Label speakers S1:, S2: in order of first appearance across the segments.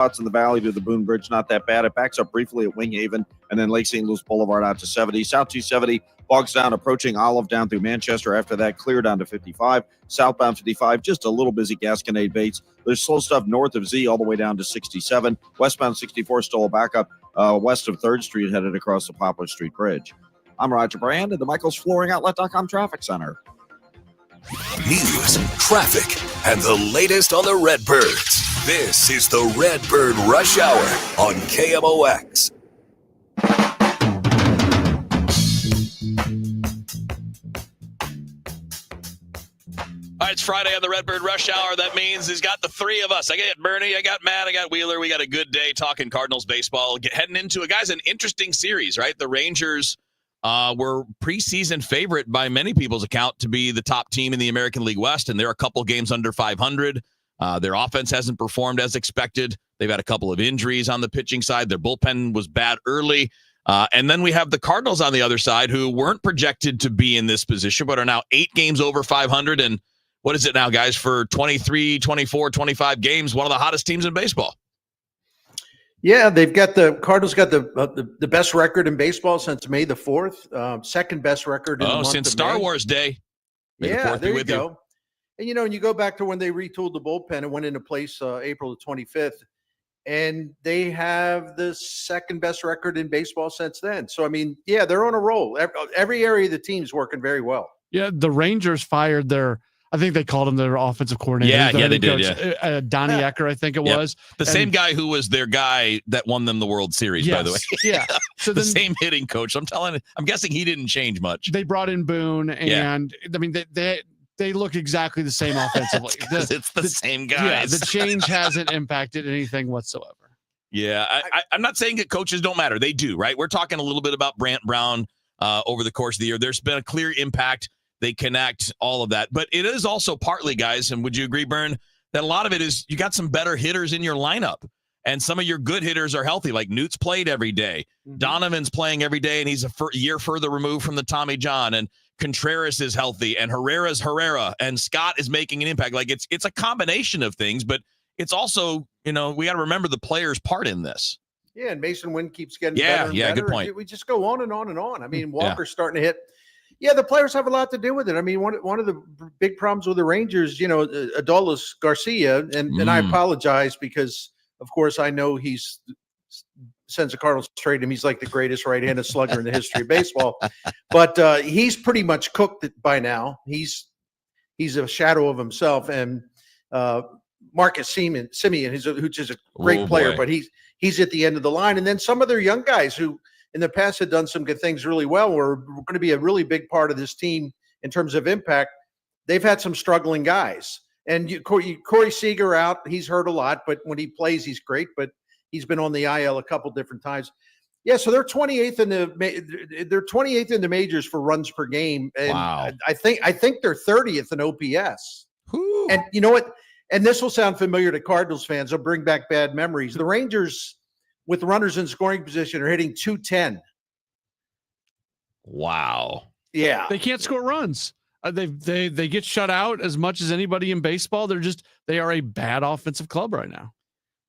S1: spots in the valley to the Boone Bridge, not that bad. It backs up briefly at Wing Haven and then Lake St. Louis Boulevard out to 70. South 270 bogs down approaching Olive down through Manchester. After that, clear down to 55. Southbound 55, just a little busy Gasconade Bates. There's slow stuff north of Z all the way down to 67. Westbound 64 still a backup west of 3rd Street headed across the Poplar Street Bridge. I'm Roger Brand at the Michaels Flooring Outlet.com Traffic Center.
S2: News, traffic, and the latest on the Redbirds. This is the Redbird Rush Hour on KMOX.
S3: All right, it's Friday on the Redbird Rush Hour. That means he's got the three of us. I got Bernie, I got Matt, I got Wheeler. We got a good day talking Cardinals baseball. Heading into an interesting series, right? The Rangers were preseason favorite by many people's account to be the top team in the American League West, and they're a couple games under 500. Their offense hasn't performed as expected. They've had a couple of injuries on the pitching side. Their bullpen was bad early. And then we have the Cardinals on the other side who weren't projected to be in this position, but are now 8 games over 500. And what is it now, guys, for 23, 24, 25 games, one of the hottest teams in baseball?
S4: Yeah, Cardinals got the best record in baseball since May the 4th, second best record in the month
S3: since
S4: of
S3: Star
S4: May.
S3: Wars Day.
S4: Yeah, there you go. And, and you go back to when they retooled the bullpen and went into place April the 25th, and they have the second best record in baseball since then. So, I mean, yeah, they're on a roll. Every area of the team's working very well.
S5: Yeah, the Rangers fired I think they called him their offensive coordinator.
S3: Yeah, they did.
S5: Donnie Ecker, I think it was.
S3: Same guy who was their guy that won them the World Series, by the way.
S5: Yeah. So
S3: the same hitting coach. I'm guessing he didn't change much.
S5: They brought in Boone, and I mean, they look exactly the same offensively.
S3: It's the same guys.
S5: Yeah, the change hasn't impacted anything whatsoever.
S3: Yeah, I'm not saying that coaches don't matter. They do, right? We're talking a little bit about Brant Brown over the course of the year. There's been a clear impact. They connect, all of that. But it is also partly, guys, and would you agree, Bern, that a lot of it is you got some better hitters in your lineup. And some of your good hitters are healthy, like Newt's played every day. Mm-hmm. Donovan's playing every day, and he's a year further removed from the Tommy John. And Contreras is healthy, and Herrera's Herrera, and Scott is making an impact. Like it's a combination of things, but it's also, we got to remember the player's part in this.
S4: Yeah, and Mason Wynn keeps getting better and better.
S3: Good point.
S4: We just go on and on and on. I mean, Walker's starting to hit. Yeah, the players have a lot to do with it. I mean, one of the big problems with the Rangers, Adolis Garcia, and I apologize because, of course, I know since the Cardinals trade him, he's like the greatest right-handed slugger in the history of baseball. But he's pretty much cooked by now. He's a shadow of himself. And Marcus Semien, who's just a great player, but he's at the end of the line. And then some of their young guys who in the past had done some good things really well, were going to be a really big part of this team in terms of impact. They've had some struggling guys. And Corey Seager out, he's hurt a lot, but when he plays, he's great, but he's been on the IL a couple different times. Yeah, so they're 28th in the majors for runs per game. And
S3: wow.
S4: I think they're 30th in OPS.
S3: Ooh.
S4: And you know what? And this will sound familiar to Cardinals fans. They'll bring back bad memories. The Rangers, with runners in scoring position, are hitting 210.
S3: Wow.
S4: Yeah.
S5: They can't score runs. They get shut out as much as anybody in baseball. They are a bad offensive club right now.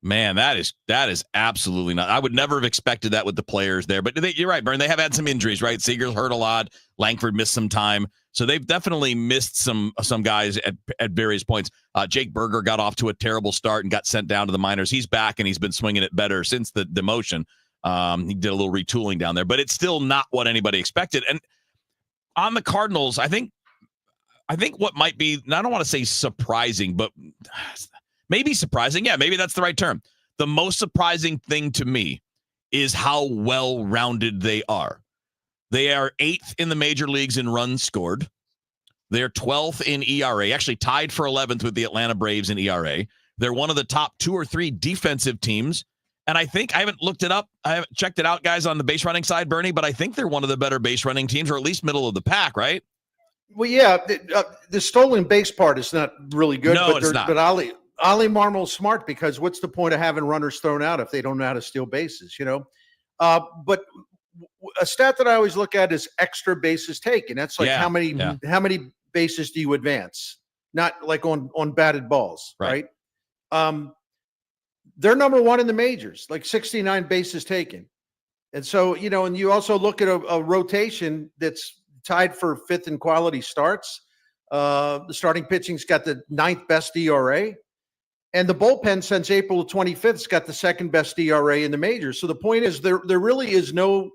S3: Man, that is absolutely not. I would never have expected that with the players there. But you're right, Bern. They have had some injuries, right? Seager's hurt a lot. Langford missed some time. So they've definitely missed some guys at various points. Jake Berger got off to a terrible start and got sent down to the minors. He's back, and he's been swinging it better since the demotion. He did a little retooling down there. But it's still not what anybody expected. And on the Cardinals, I think what might be, and I don't want to say surprising, but maybe surprising. Yeah, maybe that's the right term. The most surprising thing to me is how well-rounded they are. They are 8th in the major leagues in runs scored. They're 12th in ERA, actually tied for 11th with the Atlanta Braves in ERA. They're one of the top 2 or 3 defensive teams. And I think, I haven't looked it up, I haven't checked it out, guys, on the base running side, Bernie, but I think they're one of the better base running teams, or at least middle of the pack, right?
S4: Well, yeah, the stolen base part is not really good.
S3: No, it's not.
S4: But Ali Marmol's smart, because what's the point of having runners thrown out if they don't know how to steal bases, But a stat that I always look at is extra bases taken. That's like how many bases do you advance? Not like on batted balls, right? they're number one in the majors, like 69 bases taken. And so, and you also look at a rotation that's tied for fifth in quality starts. The starting pitching's got the 9th best ERA. And the bullpen since April 25th has got the 2nd best ERA in the majors. So the point is there really is no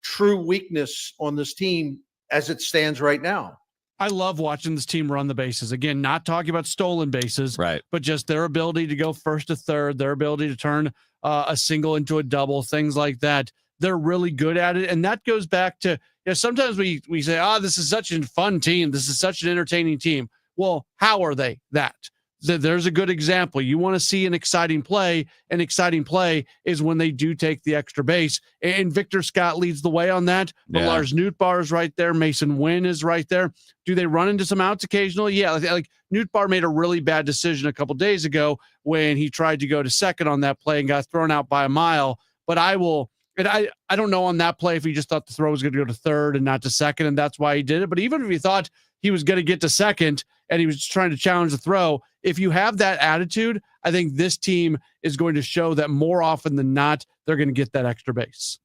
S4: true weakness on this team as it stands right now.
S5: I love watching this team run the bases. Again, not talking about stolen bases,
S3: right,
S5: but just their ability to go first to third, their ability to turn a single into a double, things like that. They're really good at it. And that goes back to, sometimes we say, this is such a fun team. This is such an entertaining team. Well, how are they that? There's a good example. You want to see an exciting play. An exciting play is when they do take the extra base. And Victor Scott leads the way on that. But Lars Nootbaar is right there. Mason Wynn is right there. Do they run into some outs occasionally? Yeah, like Nootbaar made a really bad decision a couple days ago when he tried to go to second on that play and got thrown out by a mile. But I don't know on that play if he just thought the throw was going to go to third and not to second, and that's why he did it. But even if he thought he was going to get to second and he was just trying to challenge the throw, if you have that attitude, I think this team is going to show that more often than not, they're going to get that extra base.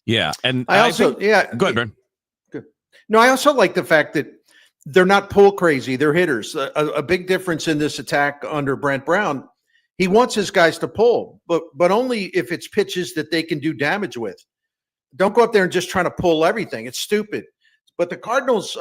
S3: Yeah. And
S4: I also,
S3: go ahead, Brent.
S4: Good. No, I also like the fact that they're not pull crazy. They're hitters. A big difference in this attack under Brent Brown. He wants his guys to pull, but only if it's pitches that they can do damage with. Don't go up there and just trying to pull everything. It's stupid. But the Cardinals,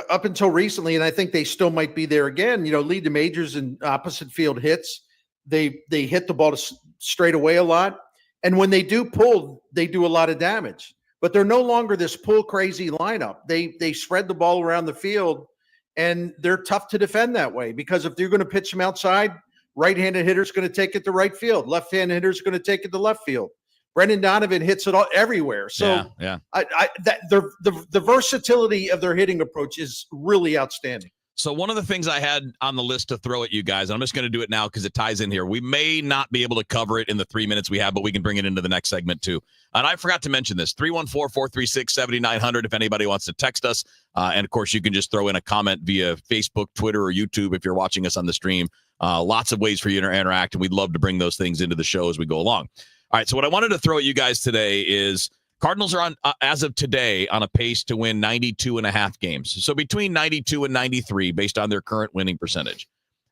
S4: up until recently, and I think they still might be there again, lead the majors in opposite field hits. They hit the ball straight away a lot. And when they do pull, they do a lot of damage. But they're no longer this pull crazy lineup. They spread the ball around the field, and they're tough to defend that way, because if you're going to pitch them outside, right-handed hitter's going to take it to right field. Left-handed hitter's going to take it to left field. Brendan Donovan hits it all everywhere. So the versatility of their hitting approach is really outstanding.
S3: So one of the things I had on the list to throw at you guys, and I'm just going to do it now because it ties in here. We may not be able to cover it in the 3 minutes we have, but we can bring it into the next segment too. And I forgot to mention this, 314-436-7900 if anybody wants to text us. And of course, you can just throw in a comment via Facebook, Twitter, or YouTube if you're watching us on the stream. Lots of ways for you to interact, and we'd love to bring those things into the show as we go along. All right, so what I wanted to throw at you guys today is Cardinals are on, as of today, on a pace to win 92.5 games. So between 92 and 93 based on their current winning percentage.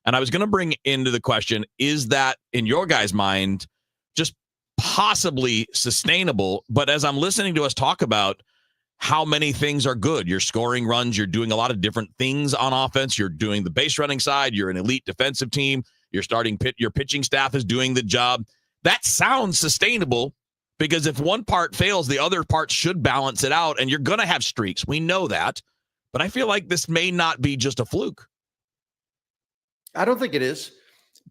S3: And I was going to bring into the question, is that, in your guys' mind, just possibly sustainable? But as I'm listening to us talk about how many things are good, you're scoring runs, you're doing a lot of different things on offense, you're doing the base running side, you're an elite defensive team, your pitching staff is doing the job. That sounds sustainable, because if one part fails, the other part should balance it out, and you're going to have streaks. We know that, but I feel like this may not be just a fluke.
S4: I don't think it is,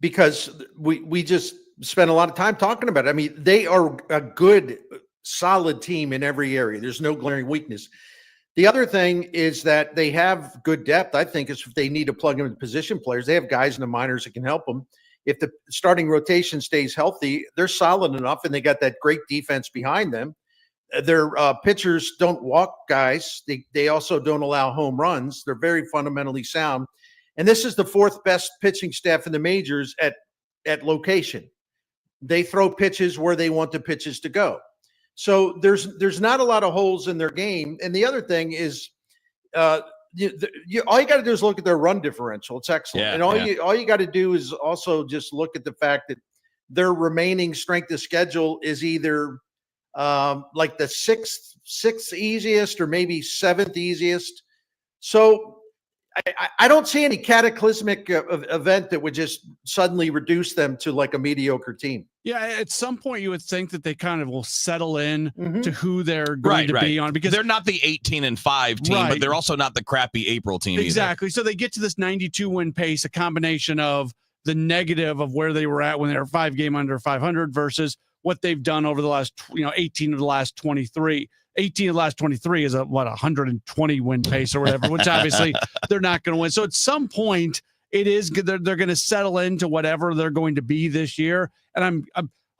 S4: because we just spent a lot of time talking about it. I mean, they are a good, solid team in every area. There's no glaring weakness. The other thing is that they have good depth. I think is if they need to plug them into position players, they have guys in the minors that can help them. If the starting rotation stays healthy, they're solid enough, and they got that great defense behind them. Their pitchers don't walk guys. They also don't allow home runs. They're very fundamentally sound. And this is the 4th best pitching staff in the majors at location. They throw pitches where they want the pitches to go. So there's not a lot of holes in their game. And the other thing is, all you got to do is look at their run differential. It's excellent. And all you got to do is also just look at the fact that their remaining strength of schedule is either like the sixth easiest or maybe 7th easiest. So I don't see any cataclysmic event that would just suddenly reduce them to like a mediocre team.
S5: Yeah, at some point you would think that they kind of will settle in to who they're going to be on, because
S3: they're not the 18-5 team, but they're also not the crappy April team.
S5: Exactly.
S3: Either.
S5: So they get to this 92 win pace, a combination of the negative of where they were at when they were 5 game under 500 versus what they've done over the last 18 of the last 23. 18 of the last 23 is a 120 win pace or whatever, which obviously they're not going to win. So at some point it is they're going to settle into whatever they're going to be this year. And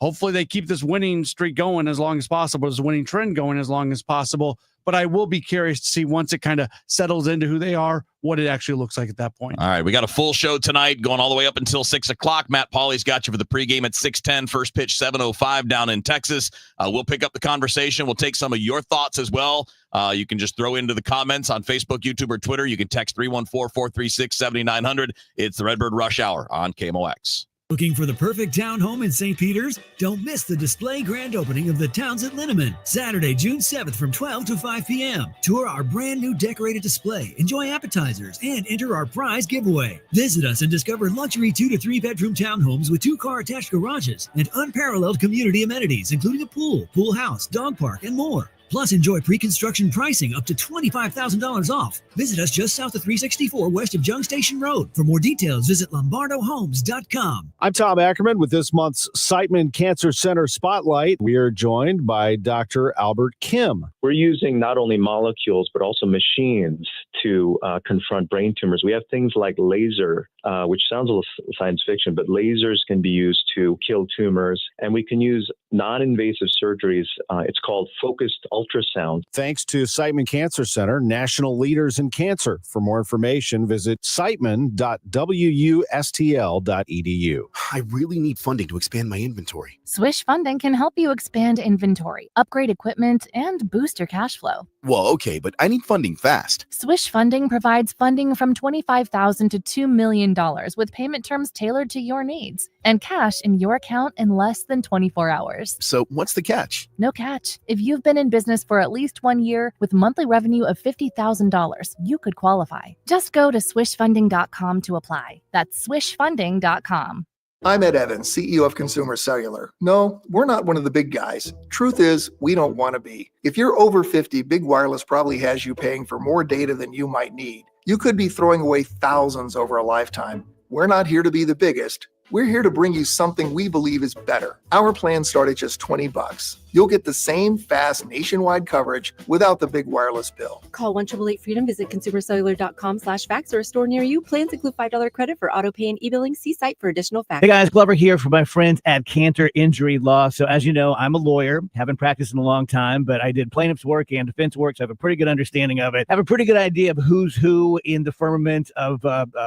S5: hopefully they keep this winning streak going as long as possible, this winning trend going as long as possible. But I will be curious to see once it kind of settles into who they are, what it actually looks like at that point.
S3: All right, we got a full show tonight going all the way up until 6 o'clock. Matt Pauley's got you for the pregame at 6:10, first pitch 7:05 down in Texas. We'll pick up the conversation. We'll take some of your thoughts as well. You can just throw into the comments on Facebook, YouTube, or Twitter. You can text 314-436-7900. It's the Redbird Rush Hour on KMOX.
S6: Looking for the perfect townhome in St. Peters? Don't miss the display grand opening of the Townsend Linneman, Saturday, June 7th from 12 to 5 p.m. Tour our brand new decorated display, enjoy appetizers, and enter our prize giveaway. Visit us and discover luxury 2 to 3 bedroom townhomes with 2-car attached garages and unparalleled community amenities, including a pool, pool house, dog park, and more. Plus, enjoy pre-construction pricing up to $25,000 off. Visit us just south of 364 west of Jung Station Road. For more details, visit lombardohomes.com.
S7: I'm Tom Ackerman with this month's Siteman Cancer Center Spotlight. We are joined by Dr. Albert Kim.
S8: We're using not only molecules, but also machines to confront brain tumors. We have things like laser, which sounds a little science fiction, but lasers can be used to kill tumors. And we can use non-invasive surgeries. It's called focused ultrasound.
S7: Thanks to Siteman Cancer Center, national leaders in cancer. For more information, visit siteman.wustl.edu.
S9: I really need funding to expand my inventory.
S10: Swish Funding can help you expand inventory, upgrade equipment, and boost your cash flow.
S9: Well, okay, but I need funding fast.
S10: Swish Funding provides funding from $25,000 to $2 million with payment terms tailored to your needs and cash in your account in less than 24 hours.
S9: So what's the catch?
S10: No catch. If you've been in business for at least 1 year with monthly revenue of $50,000, you could qualify. Just go to swishfunding.com to apply. That's swishfunding.com.
S11: I'm Ed Evans, CEO of Consumer Cellular. No, we're not one of the big guys. Truth is, we don't want to be. If you're over 50, Big Wireless probably has you paying for more data than you might need. You could be throwing away thousands over a lifetime. We're not here to be the biggest. We're here to bring you something we believe is better. Our plans start at just $20. You'll get the same fast nationwide coverage without the big wireless bill.
S12: Call 1-888-FREEDOM, visit consumercellular.com/fax or a store near you. Plans include $5 credit for auto pay and e-billing. See site for additional facts.
S13: Hey guys, Glover here for my friends at Cantor Injury Law. So as you know, I'm a lawyer, haven't practiced in a long time, but I did plaintiff's work and defense work, so I have a pretty good understanding of it. I have a pretty good idea of who's who in the firmament of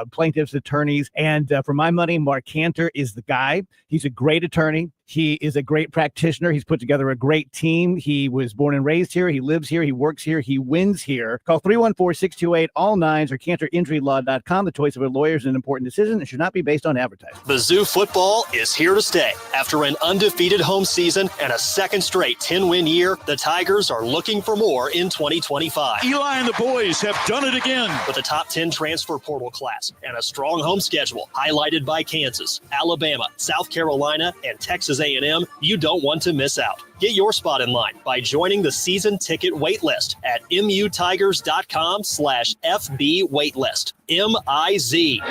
S13: plaintiffs, attorneys, and for my money, Mark Cantor is the guy. He's a great attorney. He is a great practitioner. He's put together a great team. He was born and raised here. He lives here. He works here. He wins here. Call 314-628-ALL-9s or CantorInjuryLaw.com. The choice of a lawyer is an important decision and should not be based on advertising.
S14: Mizzou football is here to stay. After an undefeated home season and a second straight 10-win year, the Tigers are looking for more in 2025.
S15: Eli and the boys have done it again.
S14: With a top 10 transfer portal class and a strong home schedule highlighted by Kansas, Alabama, South Carolina, and Texas A&M, you don't want to miss out. Get your spot in line by joining the season ticket waitlist at mutigers.com/FB waitlist. MIZ.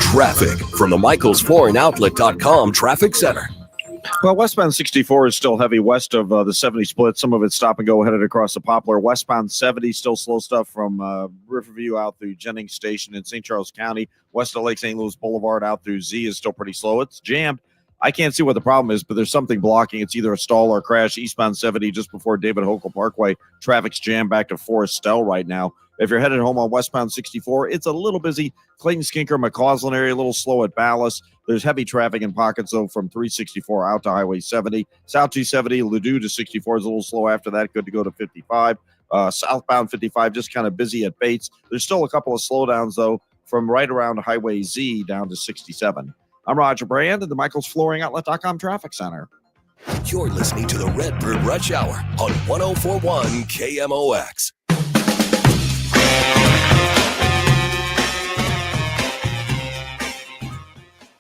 S2: Traffic from the michaelsflooringoutlet.com traffic center.
S1: Well, westbound 64 is still heavy west of the 70 split. Some of it's stop and go headed across the Poplar. Westbound 70, still slow stuff from Riverview out through Jennings Station in St. Charles County. West of Lake St. Louis Boulevard out through Z is still pretty slow. It's jammed. I can't see what the problem is, but there's something blocking. It's either a stall or a crash. Eastbound 70 just before David Hokel Parkway. Traffic's jammed back to Forest Stell right now. If you're headed home on westbound 64, it's a little busy. Clayton, Skinker, McCausland area, a little slow at Ballas. There's heavy traffic in pockets, though, from 364 out to Highway 70. South 270, Ladue to 64 is a little slow after that. Good to go to 55. Southbound 55, just kind of busy at Bates. There's still a couple of slowdowns, though, from right around Highway Z down to 67. I'm Roger Brand at the michaelsflooringoutlet.com Traffic Center.
S2: You're listening to the Redbird Rush Hour on 104.1 KMOX.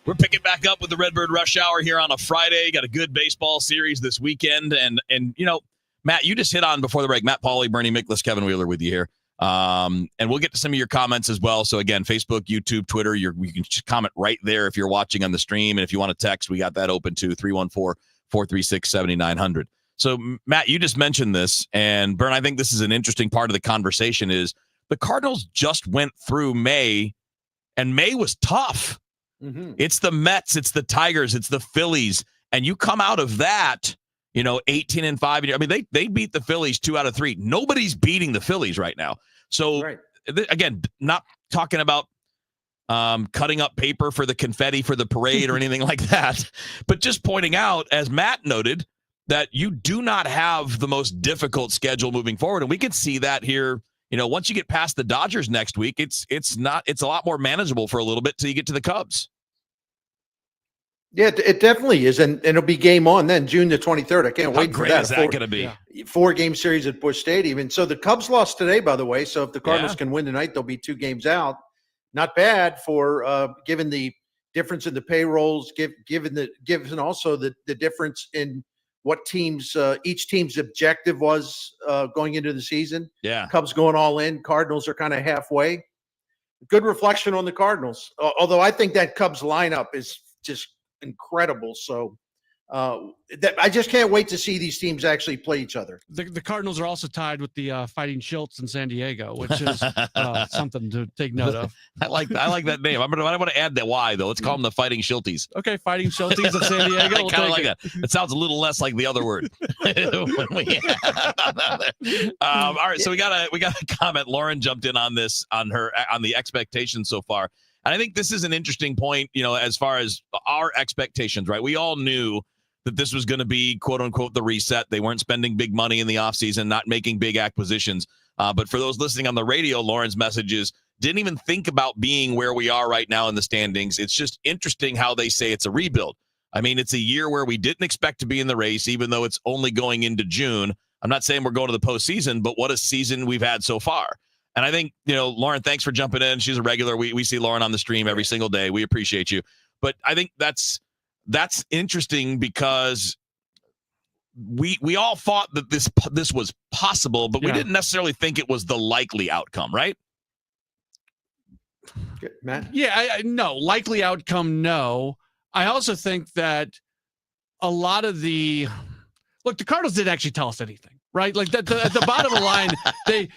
S3: We're picking back up with the Redbird Rush Hour here on a Friday. Got a good baseball series this weekend. And you know, Matt, you just hit on before the break. Matt Pauley, Bernie Miklas, Kevin Wheeler with you here. And we'll get to some of your comments as well. So again, Facebook, YouTube, Twitter, you can just comment right there if you're watching on the stream. And if you want to text, we got that open too, 314-436-7900. So Matt, you just mentioned this, and Bern, I think this is an interesting part of the conversation is the Cardinals just went through May, and May was tough.
S4: Mm-hmm.
S3: It's the Mets, it's the Tigers, it's the Phillies, and you come out of that, 18-5. I mean, they beat the Phillies 2 out of 3. Nobody's beating the Phillies right now. So again, not talking about cutting up paper for the confetti for the parade or anything like that, but just pointing out, as Matt noted, that you do not have the most difficult schedule moving forward. And we can see that here. Once you get past the Dodgers next week, it's a lot more manageable for a little bit till you get to the Cubs.
S4: Yeah, it definitely is. And it'll be game on then, June the 23rd. I can't wait for that.
S3: How great is that going to be?
S4: 4-game series at Busch Stadium. And so the Cubs lost today, by the way. So if the Cardinals can win tonight, they'll be 2 games out. Not bad for given the difference in the payrolls, given also the difference in what teams each team's objective was going into the season.
S3: Yeah,
S4: Cubs going all in. Cardinals are kind of halfway. Good reflection on the Cardinals. Although I think that Cubs lineup is just incredible. So I just can't wait to see these teams actually play each other.
S5: The Cardinals are also tied with the Fighting Schultz in San Diego, which is something to take note of.
S3: I like that name. I want to add that Y though. Let's call them the Fighting Schultes.
S5: Okay, Fighting Schultes of San Diego.
S3: I kind of like that. It sounds a little less like the other word. All right, so we got a comment. Lauren jumped in on this on the expectations so far. And I think this is an interesting point, as far as our expectations, right? We all knew that this was going to be, quote unquote, the reset. They weren't spending big money in the offseason, not making big acquisitions. But for those listening on the radio, Lauren's messages didn't even think about being where we are right now in the standings. It's just interesting how they say it's a rebuild. I mean, it's a year where we didn't expect to be in the race, even though it's only going into June. I'm not saying we're going to the postseason, but what a season we've had so far. And I think, Lauren, thanks for jumping in. She's a regular. We see Lauren on the stream every single day. We appreciate you. But I think that's interesting because we all thought that this was possible, but we didn't necessarily think it was the likely outcome, right?
S4: Good, Matt?
S5: Yeah, no. Likely outcome, no. I also think that a lot of the Cardinals didn't actually tell us anything. Right. Like at the bottom of the line, they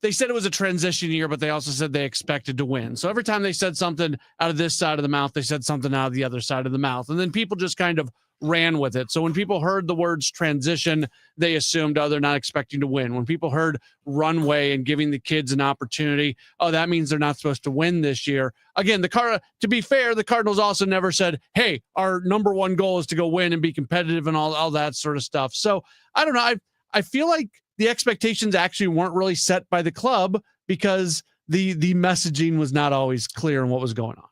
S5: said it was a transition year, but they also said they expected to win. So every time they said something out of this side of the mouth, they said something out of the other side of the mouth. And then people just kind of ran with it. So when people heard the words transition, they assumed, they're not expecting to win. When people heard runway and giving the kids an opportunity, that means they're not supposed to win this year. Again, to be fair, the Cardinals also never said, hey, our number one goal is to go win and be competitive and all that sort of stuff. So I don't know. I feel like the expectations actually weren't really set by the club because the messaging was not always clear on what was going on.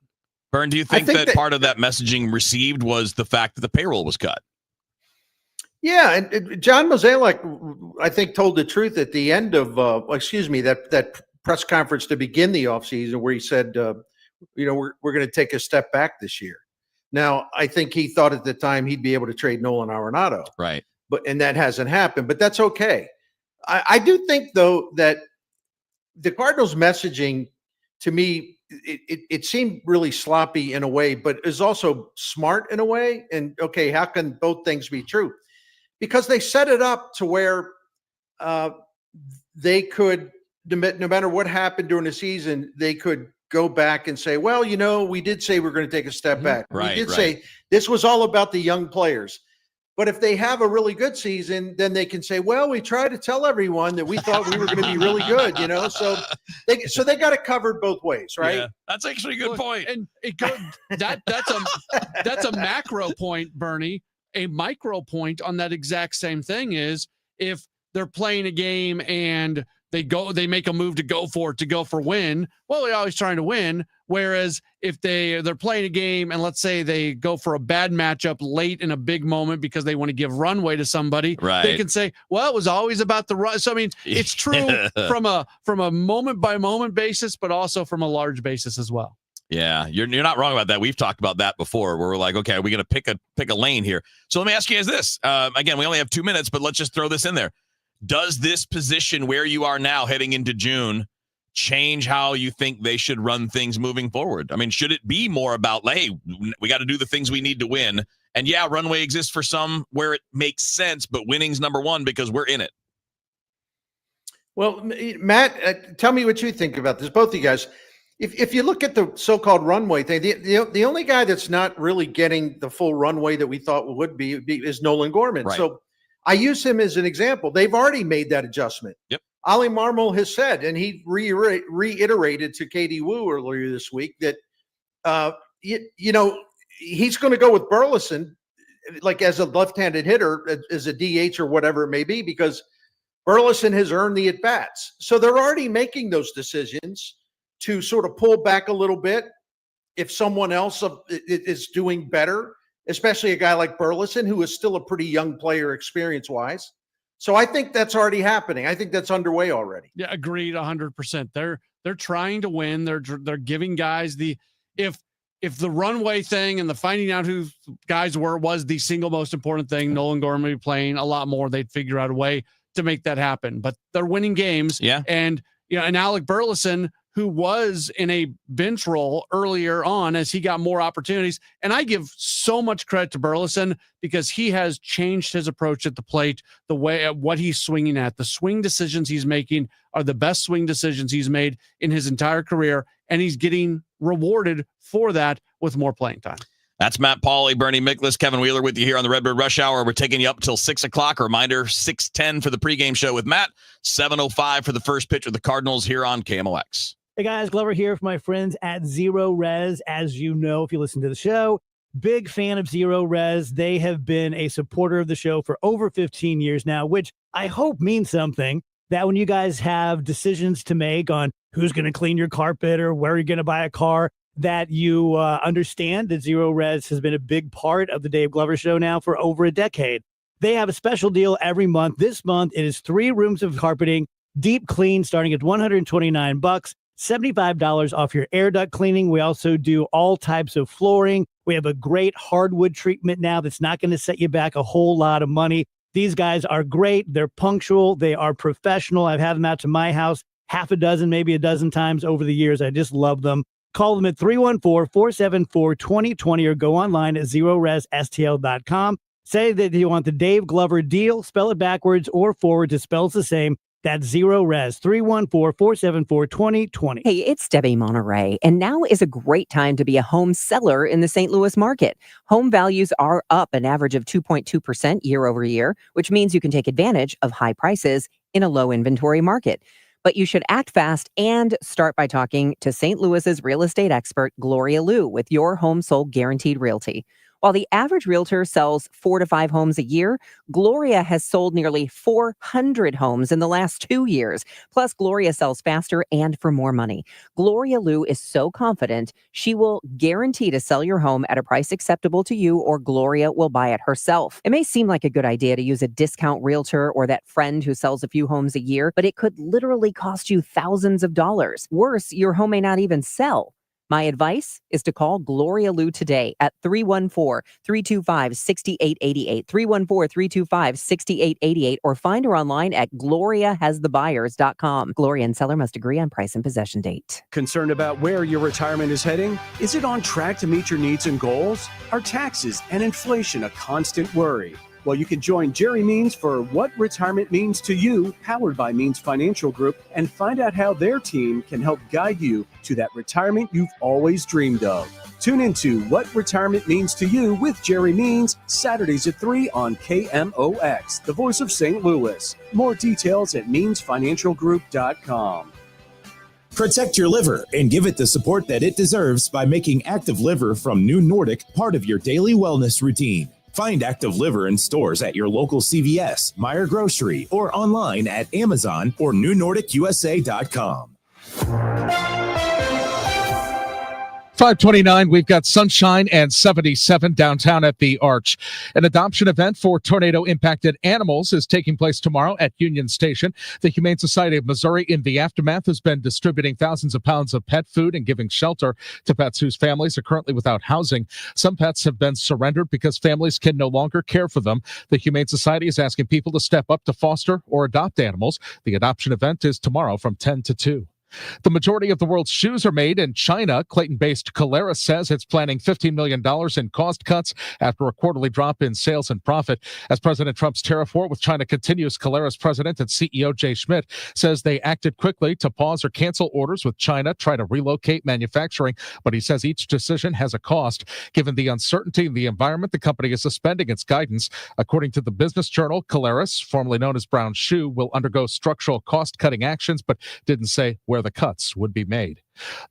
S3: Vern, do you think that part of that messaging received was the fact that the payroll was cut?
S4: Yeah, and John Mozeliak, I think, told the truth at the end of that press conference to begin the offseason where he said, we're going to take a step back this year. Now, I think he thought at the time he'd be able to trade Nolan Arenado.
S3: Right.
S4: And that hasn't happened, but that's okay. I do think, though, that the Cardinals' messaging, to me, it seemed really sloppy in a way, but is also smart in a way. And, okay, how can both things be true? Because they set it up to where they could, no matter what happened during the season, they could go back and say, well, we did say we're going to take a step back.
S3: Right,
S4: we did say this was all about the young players. But if they have a really good season, then they can say, well, we tried to tell everyone that we thought we were going to be really good, So they got it covered both ways, right?
S3: Yeah, that's actually a good point.
S5: And it goes that's a macro point, Bernie. A micro point on that exact same thing is if they're playing a game and they make a move to go for win. Well, they're always trying to win. Whereas if they're playing a game and let's say they go for a bad matchup late in a big moment because they want to give runway to somebody, they can say, well, it was always about the run. So, I mean, it's true from a moment by moment basis, but also from a large basis as well.
S3: Yeah, you're not wrong about that. We've talked about that before where we're like, okay, are we going to pick a lane here? So let me ask you guys this. Again, we only have 2 minutes, but let's just throw this in there. Does this position where you are now heading into June change how you think they should run things moving forward? I mean, should it be more about, hey, we got to do the things we need to win? And yeah, runway exists for some where it makes sense, but winning's number one because we're in it.
S4: Well, Matt, tell me what you think about this. Both of you guys, if you look at the so-called runway thing, the only guy that's not really getting the full runway that we thought would be is Nolan Gorman.
S3: Right.
S4: So I use him as an example. They've already made that adjustment.
S3: Yep.
S4: Ali Marmol has said, and he reiterated to Katie Wu earlier this week that he's going to go with Burleson, like as a left-handed hitter, as a DH or whatever it may be, because Burleson has earned the at-bats. So they're already making those decisions to sort of pull back a little bit if someone else is doing better, especially a guy like Burleson, who is still a pretty young player experience-wise. So I think that's already happening. I think that's underway already.
S5: Yeah, agreed 100%. They're trying to win. They're giving guys if the runway thing and the finding out who guys was the single most important thing, Nolan Gorman would be playing a lot more. They'd figure out a way to make that happen. But they're winning games.
S3: Yeah.
S5: And and Alec Burleson, who was in a bench role earlier on as he got more opportunities. And I give so much credit to Burleson because he has changed his approach at the plate, the way what he's swinging at. The swing decisions he's making are the best swing decisions he's made in his entire career, and he's getting rewarded for that with more playing time.
S3: That's Matt Pauley, Bernie Miklasz, Kevin Wheeler with you here on the Redbird Rush Hour. We're taking you up until 6 o'clock. A reminder, 6:10 for the pregame show with Matt, 7:05 for the first pitch with the Cardinals here on KMOX.
S13: Hey guys, Glover here for my friends at Zero Res. As you know, if you listen to the show, big fan of Zero Res. They have been a supporter of the show for over 15 years now, which I hope means something, that when you guys have decisions to make on who's going to clean your carpet or where you're going to buy a car, that you understand that Zero Res has been a big part of the Dave Glover show now for over a decade. They have a special deal every month. This month, it is 3 rooms of carpeting, deep clean, starting at $129. $75 off your air duct cleaning. We also do all types of flooring. We have a great hardwood treatment now that's not going to set you back a whole lot of money. These guys are great. They're punctual. They are professional. I've had them out to my house half a dozen, maybe a dozen times over the years. I just love them. Call them at 314-474-2020 or go online at zeroresstl.com. Say that you want the Dave Glover deal. Spell it backwards or forward to spells the same. That's Zero Res, 314-474-2020.
S16: Hey, it's Debbie Monterey, and now is a great time to be a home seller in the St. Louis market. Home values are up an average of 2.2% year over year, which means you can take advantage of high prices in a low inventory market. But you should act fast and start by talking to St. Louis's real estate expert, Gloria Liu, with Your Home Sold Guaranteed Realty. While the average realtor sells 4 to 5 homes a year, Gloria has sold nearly 400 homes in the last 2 years. Plus, Gloria sells faster and for more money. Gloria Liu is so confident she will guarantee to sell your home at a price acceptable to you, or Gloria will buy it herself. It may seem like a good idea to use a discount realtor or that friend who sells a few homes a year, but it could literally cost you thousands of dollars. Worse, your home may not even sell. My advice is to call Gloria Liu today at 314-325-6888, 314-325-6888, or find her online at gloriahasthebuyers.com. Gloria and seller must agree on price and possession date.
S17: Concerned about where your retirement is heading? Is it on track to meet your needs and goals? Are taxes and inflation a constant worry? Well, you can join Jerry Means for What Retirement Means to You, powered by Means Financial Group, and find out how their team can help guide you to that retirement you've always dreamed of. Tune into What Retirement Means to You with Jerry Means, Saturdays at 3 on KMOX, the voice of St. Louis. More details at meansfinancialgroup.com.
S18: Protect your liver and give it the support that it deserves by making Active Liver from New Nordic part of your daily wellness routine. Find Active Liver in stores at your local CVS, Meijer Grocery, or online at Amazon or NewNordicUSA.com.
S19: 529, we've got sunshine and 77 downtown at the Arch. An adoption event for tornado-impacted animals is taking place tomorrow at Union Station. The Humane Society of Missouri, in the aftermath, has been distributing thousands of pounds of pet food and giving shelter to pets whose families are currently without housing. Some pets have been surrendered because families can no longer care for them. The Humane Society is asking people to step up to foster or adopt animals. The adoption event is tomorrow from 10 to 2. The majority of the world's shoes are made in China. Clayton-based Caleres says it's planning $15 million in cost cuts after a quarterly drop in sales and profit. As President Trump's tariff war with China continues, Caleres president and CEO Jay Schmidt says they acted quickly to pause or cancel orders with China, try to relocate manufacturing, but he says each decision has a cost. Given the uncertainty in the environment, the company is suspending its guidance. According to the Business Journal, Caleres, formerly known as Brown Shoe, will undergo structural cost-cutting actions, but didn't say where the cuts would be made.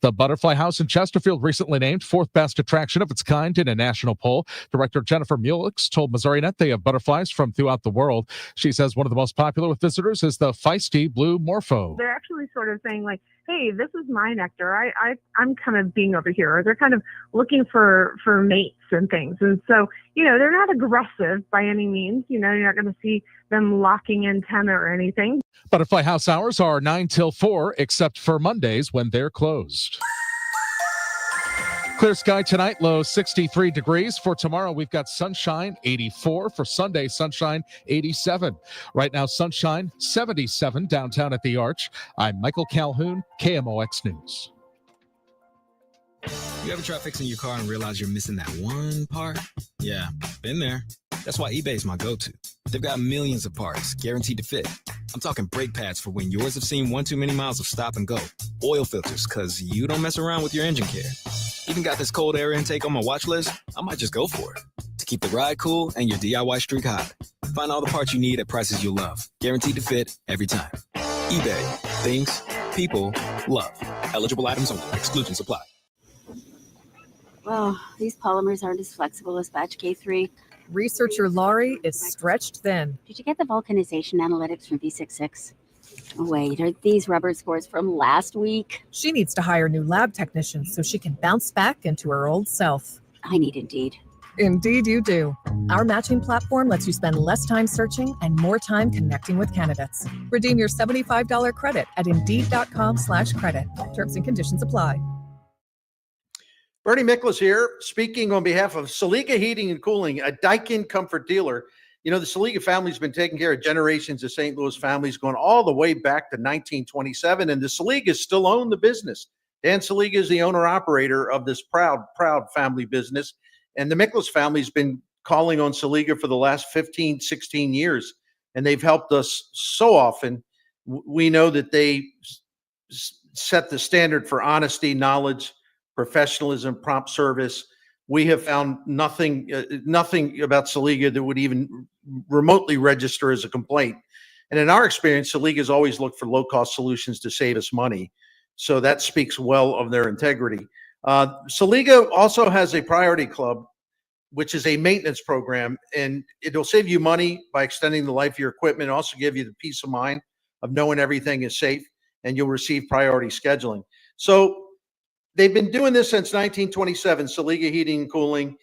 S19: The Butterfly House in Chesterfield recently named fourth best attraction of its kind in a national poll. Director Jennifer Mulix told MissouriNet they have butterflies from throughout the world. She says one of the most popular with visitors is the feisty blue morpho.
S20: They're actually sort of saying like, hey, this is my nectar. I'm kind of being over here. Or they're kind of looking for mates and things. And so, they're not aggressive by any means. You're not going to see them locking antenna or anything.
S19: Butterfly House hours are 9 till 4, except for Mondays when they're closed. Clear sky tonight, low 63 degrees. For tomorrow, we've got sunshine, 84. For Sunday, sunshine, 87. Right now, sunshine, 77 downtown at the Arch. I'm Michael Calhoun, KMOX News.
S21: You ever try fixing your car and realize you're missing that one part? Yeah, been there. That's why eBay's my go-to. They've got millions of parts, guaranteed to fit. I'm talking brake pads for when yours have seen one too many miles of stop and go. Oil filters, because you don't mess around with your engine care. Even got this cold air intake on my watch list. I might just go for it. To keep the ride cool and your DIY streak hot. Find all the parts you need at prices you'll love. Guaranteed to fit every time. eBay. Things. People. Love. Eligible items only. Exclusions apply.
S22: Oh, these polymers aren't as flexible as batch K3.
S23: Researcher Laurie is stretched thin.
S22: Did you get the vulcanization analytics from V66? Oh, wait, are these rubber scores from last week?
S23: She needs to hire new lab technicians so she can bounce back into her old self.
S22: I need Indeed.
S23: Indeed you do. Our matching platform lets you spend less time searching and more time connecting with candidates. Redeem your $75 credit at Indeed.com/credit. Terms and conditions apply.
S4: Bernie Miklasz here, speaking on behalf of Saliga Heating and Cooling, a Daikin comfort dealer. The Saliga family's been taking care of generations of St. Louis families going all the way back to 1927, and the Saligas still own the business. Dan Saliga is the owner-operator of this proud family business, and the Miklasz family's been calling on Saliga for the last 15, 16 years, and they've helped us so often. We know that they set the standard for honesty, knowledge, professionalism, prompt service. We have found nothing about Saliga that would even remotely register as a complaint. And in our experience, Saliga has always looked for low-cost solutions to save us money. So that speaks well of their integrity. Saliga also has a Priority Club, which is a maintenance program, and it'll save you money by extending the life of your equipment, and also give you the peace of mind of knowing everything is safe, and you'll receive priority scheduling. So they've been doing this since 1927, Saliga Heating and Cooling.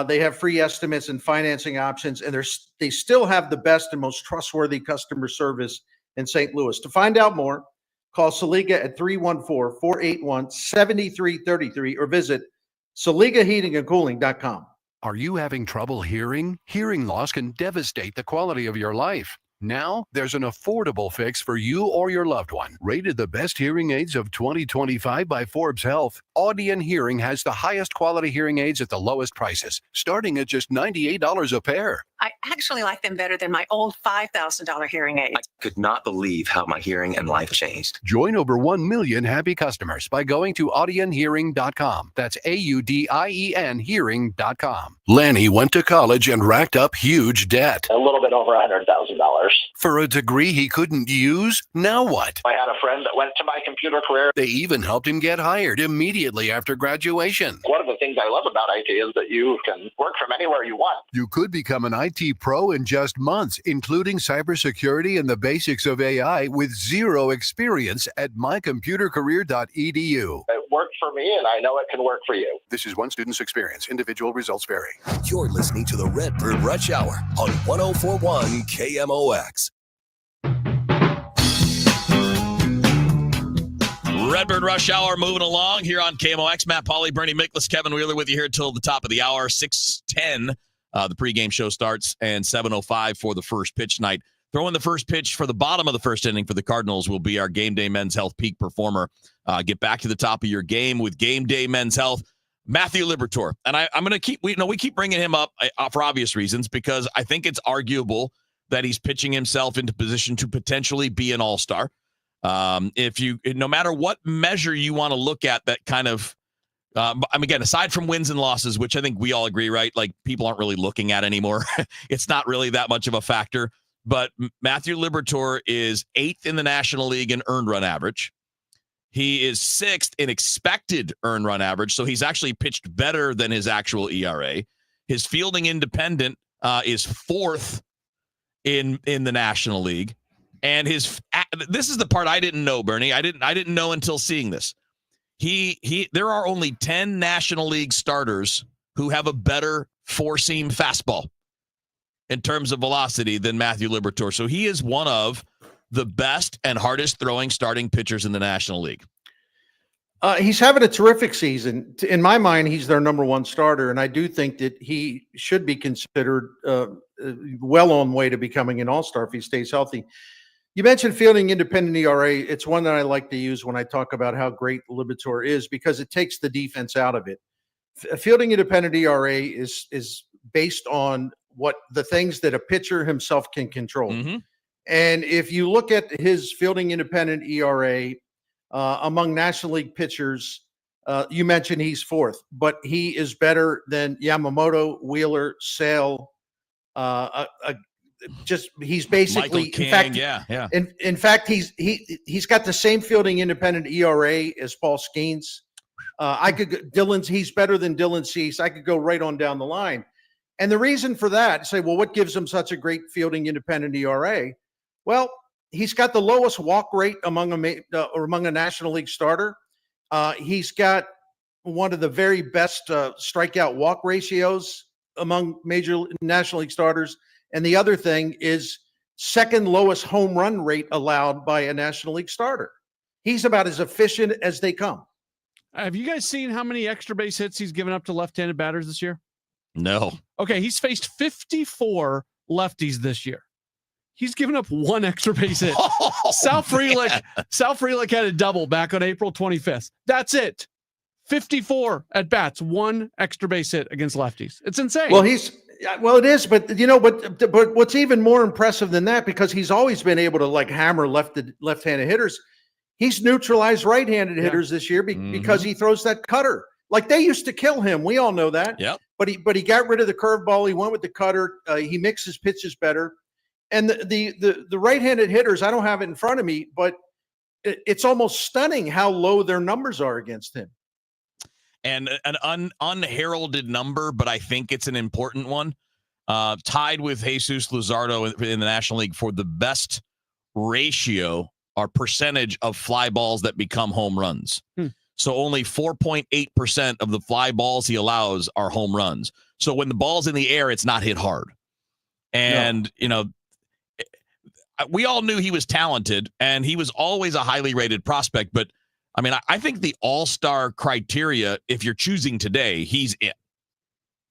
S4: They have free estimates and financing options, and they still have the best and most trustworthy customer service in St. Louis. To find out more, call Saliga at 314-481-7333 or visit SaligaHeatingandCooling.com.
S24: Are you having trouble hearing? Hearing loss can devastate the quality of your life. Now, there's an affordable fix for you or your loved one. Rated the best hearing aids of 2025 by Forbes Health, Audion Hearing has the highest quality hearing aids at the lowest prices, starting at just $98 a pair.
S25: I actually like them better than my old $5,000 hearing aids.
S26: I could not believe how my hearing and life changed.
S24: Join over 1 million happy customers by going to audionhearing.com. That's AUDIEN hearing.com. Lanny went to college and racked up huge debt.
S27: A little bit over $100,000.
S24: For a degree he couldn't use? Now what?
S27: I had a friend that went to my computer career.
S24: They even helped him get hired immediately after graduation.
S27: One of the things I love about IT is that you can work from anywhere you want.
S24: You could become an IT pro in just months, including cybersecurity and the basics of AI with zero experience at mycomputercareer.edu.
S27: It worked for me, and I know it can work for you.
S24: This is one student's experience. Individual results vary.
S2: You're listening to the Redbird Rush Hour on 104.1 KMOX.
S3: Redbird Rush Hour moving along here on KMOX. Matt Pauley, Bernie Miklasz, Kevin Wheeler with you here till the top of the hour. 6:10, the pregame show starts, and 7:05 for the first pitch tonight. Throwing the first pitch for the bottom of the first inning for the Cardinals will be our Game Day Men's Health peak performer. Get back to the top of your game with Game Day Men's Health, Matthew Liberatore. And I'm going to keep we keep bringing him up for obvious reasons, because I think it's arguable that he's pitching himself into position to potentially be an all-star. No matter what measure you want to look at, that kind of, again, aside from wins and losses, which I think we all agree, right? Like, people aren't really looking at anymore. It's not really that much of a factor. But Matthew Liberatore is 8th in the National League in earned run average. He is 6th in expected earned run average, so he's actually pitched better than his actual ERA. His fielding independent is 4th in the National League, and this is the part I didn't know, Bernie. I didn't know until seeing this. There are only 10 National League starters who have a better four-seam fastball in terms of velocity than Matthew Liberatore. So he is one of the best and hardest throwing starting pitchers in the National League.
S4: He's having a terrific season. In my mind, he's their number one starter, and I do think that he should be considered well on way to becoming an all-star if he stays healthy. You mentioned fielding independent ERA. It's one that I like to use when I talk about how great Liberatore is, because it takes the defense out of it. Fielding independent ERA is based on what the things that a pitcher himself can control.
S3: Mm-hmm.
S4: And if you look at his fielding independent ERA among National League pitchers, you mentioned he's 4th, but he is better than Yamamoto, Wheeler, Sale. He's basically,
S3: Michael King,
S4: in fact,
S3: yeah.
S4: In fact, he's got the same fielding independent ERA as Paul Skeens. He's better than Dylan Cease. I could go right on down the line. And the reason for that, say, well, what gives him such a great fielding independent ERA? Well, he's got the lowest walk rate among a National League starter. He's got one of the very best strikeout walk ratios among major National League starters. And the other thing is second lowest home run rate allowed by a National League starter. He's about as efficient as they come.
S5: Have you guys seen how many extra base hits he's given up to left-handed batters this year?
S3: No.
S5: Okay, he's faced 54 lefties this year. He's given up 1 extra base hit. Sal Frelick had a double back on April 25th. That's it. 54 at bats, 1 extra base hit against lefties. It's insane.
S4: Well, it is, but but what's even more impressive than that, because he's always been able to hammer left-handed hitters. He's neutralized right-handed hitters this year because he throws that cutter. Like, they used to kill him. We all know that.
S3: Yep.
S4: But he got rid of the curveball. He went with the cutter. He mixes pitches better. And the right-handed hitters, I don't have it in front of me, but it's almost stunning how low their numbers are against him.
S3: And an unheralded number, but I think it's an important one. Tied with Jesus Luzardo in the National League for the best ratio or percentage of fly balls that become home runs. So only 4.8% of the fly balls he allows are home runs. So when the ball's in the air, it's not hit hard. And, we all knew he was talented, and he was always a highly rated prospect. But, I think the all-star criteria, if you're choosing today, he's in.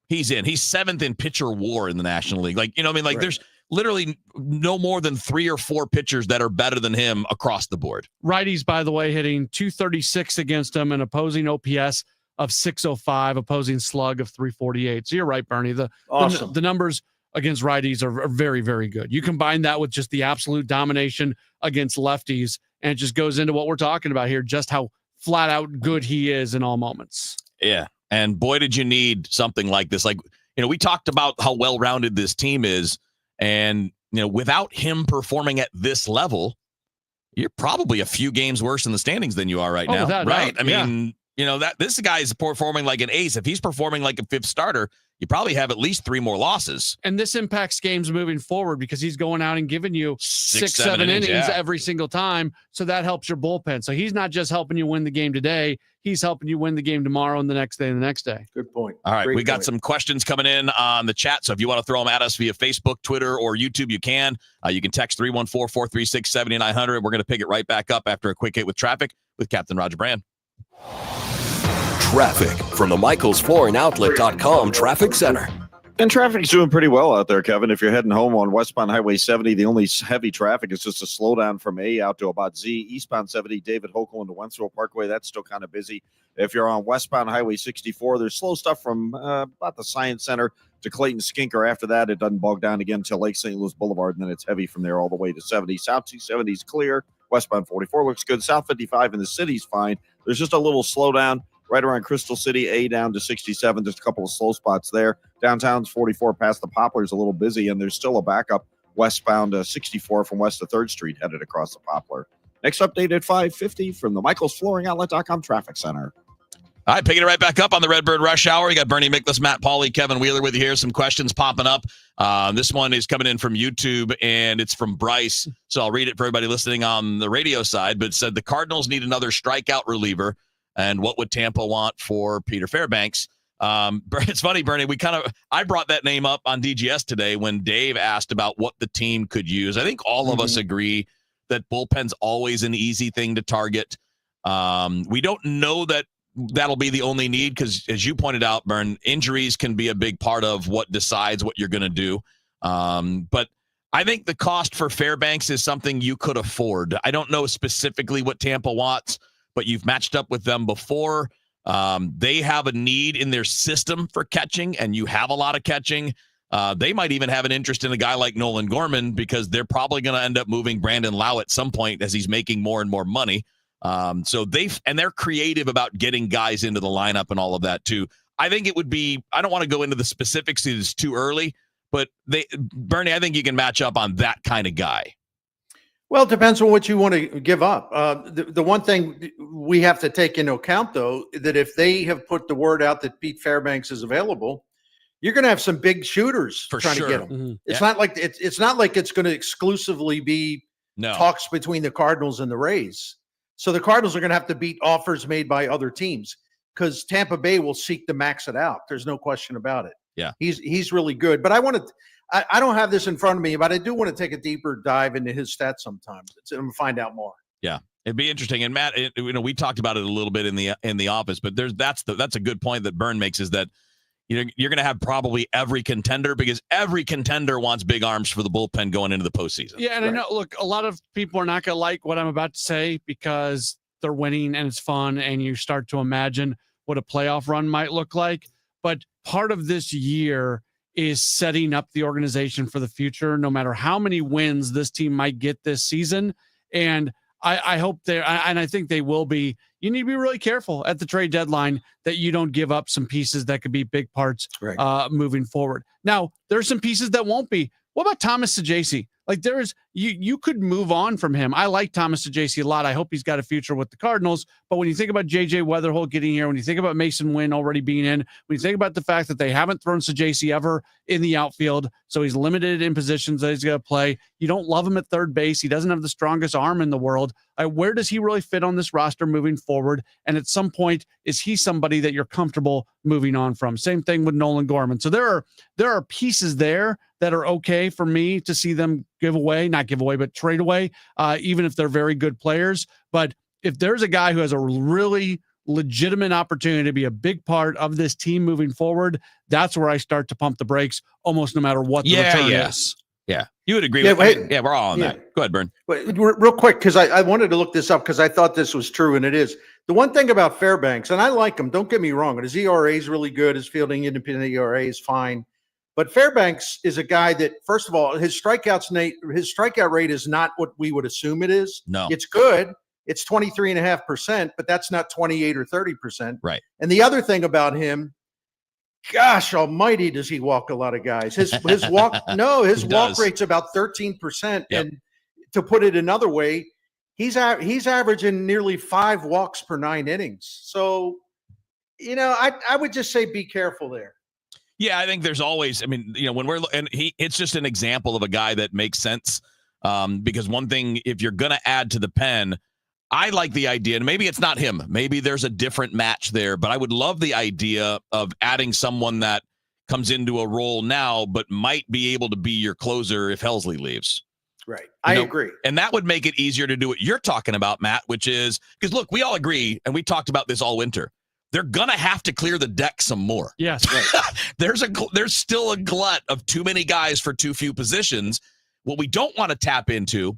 S3: He's in. He's 7th in pitcher WAR in the National League. Right. There's literally no more than 3 or 4 pitchers that are better than him across the board.
S5: Righties, by the way, hitting .236 against him, and opposing OPS of .605, opposing slug of .348. So you're right, Bernie. The numbers against righties are very, very good. You combine that with just the absolute domination against lefties, and it just goes into what we're talking about here, just how flat out good he is in all moments.
S3: Yeah. And boy, did you need something like this. We talked about how well-rounded this team is. And, without him performing at this level, you're probably a few games worse in the standings than you are right now. Right. Doubt. This guy's performing like an ace. If he's performing like a 5th starter, you probably have at least 3 more losses.
S5: And this impacts games moving forward because he's going out and giving you 6-7 innings every single time. So that helps your bullpen. So he's not just helping you win the game today. He's helping you win the game tomorrow and the next day and the next day.
S4: Good point.
S3: All right. We got some questions coming in on the chat. So if you want to throw them at us via Facebook, Twitter, or YouTube, you can. You can text 314-436-7900. We're going to pick it right back up after a quick hit with traffic with Captain Roger Brand.
S2: Traffic from the MichaelsFlooringOutlet.com Traffic Center.
S1: And traffic's doing pretty well out there, Kevin. If you're heading home on westbound Highway 70, the only heavy traffic is just a slowdown from A out to about Z. Eastbound 70, David Hokel into Wentzville Parkway, that's still kind of busy. If you're on westbound Highway 64, there's slow stuff from about the Science Center to Clayton Skinker. After that, it doesn't bog down again until Lake St. Louis Boulevard, and then it's heavy from there all the way to 70. South 270 is clear. Westbound 44 looks good. South 55 in the city's fine. There's just a little slowdown right around Crystal City, A down to 67. Just a couple of slow spots there. Downtown's 44 past the Poplars, a little busy, and there's still a backup westbound 64 from west of 3rd Street headed across the Poplar. Next update at 5:50 from the michaelsflooringoutlet.com traffic center.
S3: All right, picking it right back up on the Redbird Rush Hour. You got Bernie Miklasz, Matt Pauley, Kevin Wheeler with you here. Some questions popping up. This one is coming in from YouTube, and it's from Bryce. So I'll read it for everybody listening on the radio side. But it said the Cardinals need another strikeout reliever. And what would Tampa want for Peter Fairbanks? It's funny, Bernie. I brought that name up on DGS today when Dave asked about what the team could use. I think all of us agree that bullpen's always an easy thing to target. We don't know that that'll be the only need because, as you pointed out, Bern, injuries can be a big part of what decides what you're going to do. But I think the cost for Fairbanks is something you could afford. I don't know specifically what Tampa wants, but you've matched up with them before. They have a need in their system for catching, and you have a lot of catching. They might even have an interest in a guy like Nolan Gorman because they're probably going to end up moving Brandon Lau at some point as he's making more and more money. So they're creative about getting guys into the lineup and all of that too. I think it would be, I don't want to go into the specifics, it's too early, but Bernie, I think you can match up on that kind of guy.
S4: Well, it depends on what you want to give up. The one thing we have to take into account, though, that if they have put the word out that Pete Fairbanks is available, you're going to have some big shooters trying to get him.
S3: Mm-hmm.
S4: It's not like it's not like it's going to exclusively be talks between the Cardinals and the Rays. So the Cardinals are going to have to beat offers made by other teams because Tampa Bay will seek to max it out. There's no question about it.
S3: Yeah,
S4: he's really good. But I don't have this in front of me, but I do want to take a deeper dive into his stats sometime and find out more.
S3: Yeah, it'd be interesting. And Matt, we talked about it a little bit in the office, but that's a good point that Bern makes is that you're going to have probably every contender because every contender wants big arms for the bullpen going into the postseason.
S5: Yeah, and I know. Look, a lot of people are not going to like what I'm about to say because they're winning and it's fun, and you start to imagine what a playoff run might look like. But part of this year is setting up the organization for the future, no matter how many wins this team might get this season. And I hope and I think they will be. You need to be really careful at the trade deadline that you don't give up some pieces that could be big parts moving forward. Now, there's some pieces that won't be. What about Thomas Saggese? Like you could move on from him. I like Thomas Saggese a lot. I hope he's got a future with the Cardinals. But when you think about JJ Weatherholt getting here, when you think about Mason Wynn already being in, when you think about the fact that they haven't thrown Saggese ever in the outfield, so he's limited in positions that he's going to play. You don't love him at third base. He doesn't have the strongest arm in the world. Where does he really fit on this roster moving forward? And at some point, is he somebody that you're comfortable moving on from? Same thing with Nolan Gorman. So there are pieces there that are okay for me to see them not give away, but trade away, even if they're very good players. But if there's a guy who has a really legitimate opportunity to be a big part of this team moving forward, that's where I start to pump the brakes almost no matter what the return is.
S3: Yeah, you would agree with me. Yeah, we're all on that. Go ahead, Bern.
S4: Real quick, because I wanted to look this up because I thought this was true, and it is. The one thing about Fairbanks, and I like him, don't get me wrong, his ERA is really good. His fielding independent ERA is fine. But Fairbanks is a guy that, first of all, his strikeout rate is not what we would assume it is.
S3: No.
S4: It's good. It's 23.5%, but that's not 28 or 30%.
S3: Right.
S4: And the other thing about him, gosh almighty, does he walk a lot of guys? His walk rate's about 13%. Yep. And to put it another way, he's averaging nearly 5 walks per 9 innings. So, I would just say be careful there.
S3: Yeah, I think there's always, when it's just an example of a guy that makes sense. Because one thing, if you're going to add to the pen, I like the idea, and maybe it's not him. Maybe there's a different match there, but I would love the idea of adding someone that comes into a role now, but might be able to be your closer if Helsley leaves.
S4: Right. I agree.
S3: And that would make it easier to do what you're talking about, Matt, which is, because look, we all agree, and we talked about this all winter. they're going to have to clear the deck some more.
S5: Yes.
S3: There's still a glut of too many guys for too few positions. What we don't want to tap into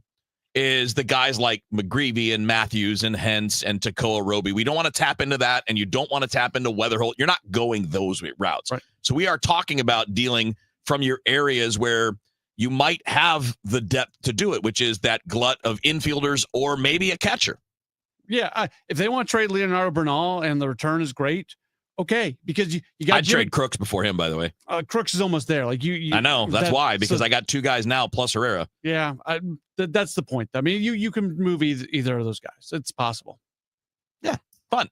S3: is the guys like McGreevy and Matthews and Hentz and Tekoa Roby. We don't want to tap into that, and you don't want to tap into Weatherholt. You're not going those routes.
S5: Right.
S3: So we are talking about dealing from your areas where you might have the depth to do it, which is that glut of infielders or maybe a catcher.
S5: Yeah, if they want to trade Leonardo Bernal and the return is great, okay, because you got.
S3: I'd trade Crooks before him, by the way.
S5: Crooks is almost there. Like you
S3: I know that's why, because I got 2 guys now plus Herrera.
S5: Yeah, that's the point. I mean, you can move either of those guys. It's possible.
S3: Yeah, fun.